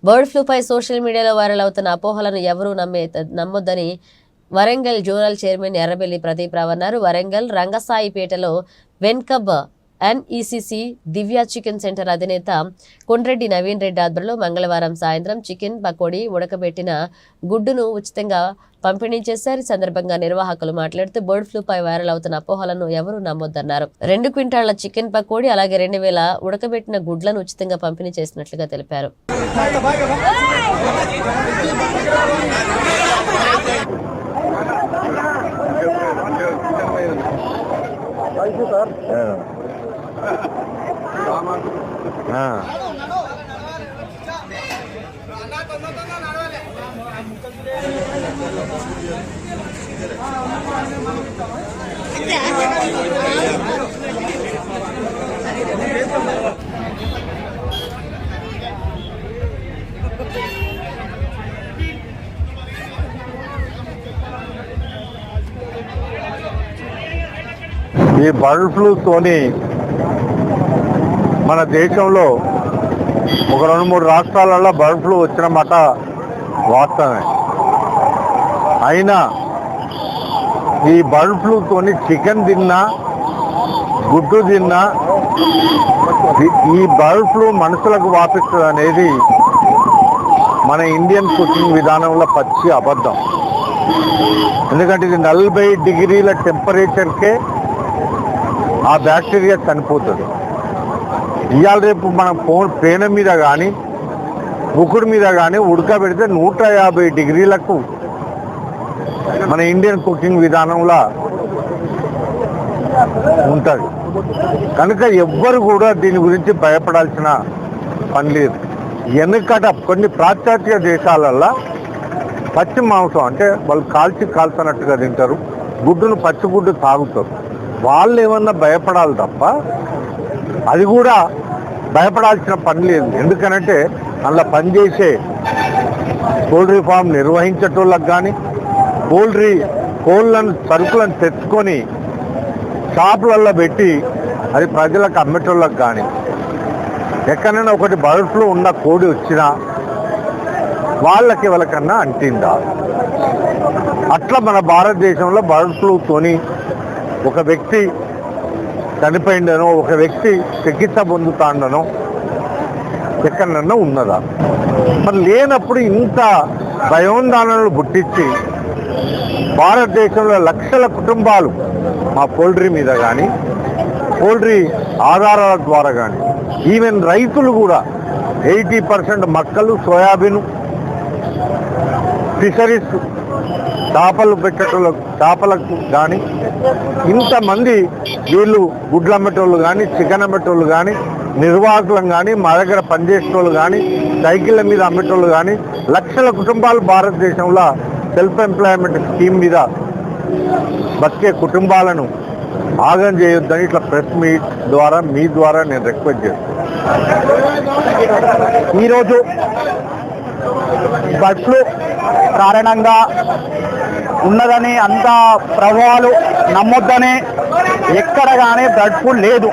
Bird ఫ్లూపై social మీడియాలో viral అవుతున్న అపోహలను ఎవరూ నమ్మొద్దని వరంగల్ జోనల్ చైర్మన్ ఎర్రబెల్లి ప్రదీప్ రావు అన్నారు. వరంగల్ రంగసాయిపేటలో వెన్కబ్ NECC దివ్య చికెన్ సెంటర్ అధినేత కొండ్రెడ్డి నవీన్ రెడ్డి ఆధ్వర్యంలో మంగళవారం సాయంత్రం చికెన్ పకోడీ ఉడకబెట్టిన గుడ్డును ఉచితంగా పంపిణీ చేశారు. ఈ సందర్భంగా నిర్వాహకులు మాట్లాడుతూ బర్డ్ ఫ్లూపై వైరల్ అవుతున్న అపోహలను ఎవరూ నమ్మొద్దన్నారు. 2 క్వింటాళ్ల చికెన్ పకోడీ అలాగే 2000 ఉడకబెట్టిన గుడ్లను ఉచితంగా పంపిణీ చేసినట్లుగా తెలిపారు. ఈ బర్డ్ ఫ్లూతోని మన దేశంలో ఒక 2-3 రాష్ట్రాలలో బర్డ్ ఫ్లూ వచ్చిన మాట వాస్తవమే. అయినా ఈ బర్డ్ ఫ్లూతోని చికెన్ తిన్నా గుడ్డు తిన్నా ఈ బర్డ్ ఫ్లూ మనుషులకు వ్యాపిస్తుంది అనేది మన ఇండియన్ కుకింగ్ విధానంలో పచ్చి అబద్ధం. ఎందుకంటే ఇది 40 డిగ్రీల టెంపరేచర్కే ఆ బ్యాక్టీరియా చనిపోతుంది. ఇవాళ రేపు మనం పేన మీద కానీ ముక్కుడు మీద కానీ ఉడకబెడితే 150 డిగ్రీలకు మన ఇండియన్ కుకింగ్ విధానంలో ఉంటుంది. కనుక ఎవ్వరు కూడా దీని గురించి భయపడాల్సిన పని లేదు. వెనుకట కొన్ని పాశ్చాత్య దేశాలల్లో పచ్చి మాంసం అంటే వాళ్ళు కాల్చినట్టుగా తింటారు, గుడ్డును పచ్చిగుడ్డు తాగుతారు. వాళ్ళు ఏమన్నా భయపడాలి తప్ప అది కూడా భయపడాల్సిన పని లేదు. ఎందుకనంటే అందులో పనిచేసే పౌల్ట్రీ ఫామ్ నిర్వహించేటోళ్ళకి కానీ కోళ్ళను సరుకులను తెచ్చుకొని షాపులలో పెట్టి అది ప్రజలకు అమ్మేటోళ్ళకి కానీ ఎక్కడైనా ఒకటి బర్డ్ ఫ్లూ ఉన్న కోడి వచ్చినా వాళ్ళకి ఎవరికన్నా అంటిందా? అట్లా మన భారతదేశంలో బర్డ్ ఫ్లూతోని ఒక వ్యక్తి చనిపోయిందనో ఒక వ్యక్తి చికిత్స పొందుతాడనో ఎక్కడన్నా ఉన్నదా? మరి లేనప్పుడు ఇంత భయోందానాలు పుట్టించి భారతదేశంలో లక్షల కుటుంబాలు మా పౌల్ట్రీ మీద కానీ పౌల్ట్రీ ఆధారాల ద్వారా కానీ ఈవెన్ రైతులు కూడా 80% మక్కలు సోయాబీన్ ఫిషరీస్ చేపలు పెట్టేటోళ్ళకు చేపలకు కానీ ఇంతమంది వీళ్ళు గుడ్లు అమ్మేటోళ్ళు కానీ చికెన్ అమ్మేటోళ్ళు కానీ నిర్వాహకులను కానీ మా దగ్గర పనిచేసేటోళ్ళు కానీ సైకిళ్ళ మీద అమ్మేటోళ్ళు కానీ లక్షల కుటుంబాలు భారతదేశంలో సెల్ఫ్ ఎంప్లాయ్మెంట్ స్కీమ్ మీద బతికే కుటుంబాలను ఆగం చేయొద్దని ఇట్లా ప్రెస్ మీట్ ద్వారా మీ ద్వారా నేను రిక్వెస్ట్ చేస్తాను. ఈరోజు బర్డ్ ఫ్లూ కారణంగా ఉన్నదని అంత ప్రభావాలు నమ్మొద్దని ఎక్కడ కానీ బ్లడ్ ఫ్లూ లేదు.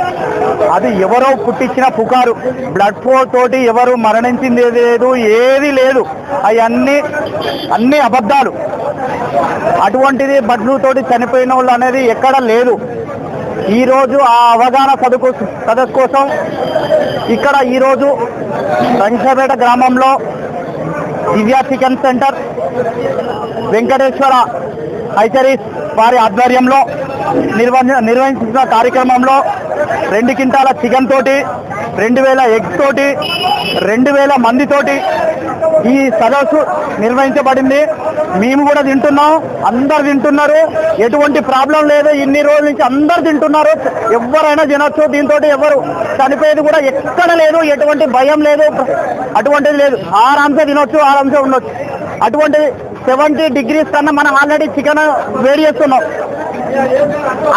అది ఎవరో పుట్టించిన పుకారు. బ్లడ్ ఫ్లూ తోటి ఎవరు మరణించింది లేదు, ఏది లేదు. అన్ని అబద్ధాలు. అటువంటిది బర్డ్ ఫ్లూ తోటి చనిపోయిన వాళ్ళు అనేది ఎక్కడ లేదు. ఈరోజు ఆ అవగాహన సదస్సు కోసం ఇక్కడ ఈరోజు రంగసాయిపేట గ్రామంలో దివ్య చికెన్ సెంటర్ వెంకటేశ్వర హైచరీస్ వారి ఆధ్వర్యంలో నిర్వహించిన కార్యక్రమంలో 2 క్వింటాల చికెన్ తోటి 2000 ఎగ్స్ తోటి 2000 మందితోటి ఈ సదస్సు నిర్వహించబడింది. మేము కూడా తింటున్నాం, అందరు తింటున్నారు, ఎటువంటి ప్రాబ్లం లేదు. ఇన్ని రోజుల నుంచి అందరు తింటున్నారు, ఎవరైనా తినొచ్చు. దీంతో ఎవరు చనిపోయేది కూడా ఎక్కడ లేదు, ఎటువంటి భయం లేదు, అటువంటిది లేదు. ఆరాంసే తినొచ్చు, ఆరాంసే ఉండొచ్చు. అటువంటి 70 degrees కన్నా మనం ఆల్రెడీ చికెన్ వేడి చేస్తున్నాం.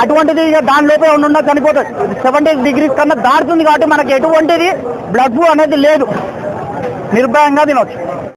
అటువంటిది ఇక దానిలోపే ఉన్న చనిపోతుంది. 70 degrees కన్నా దాటుతుంది కాబట్టి మనకి ఎటువంటిది బ్లడ్ ఫ్లూ అనేది లేదు. నిర్భయంగా తినొచ్చు.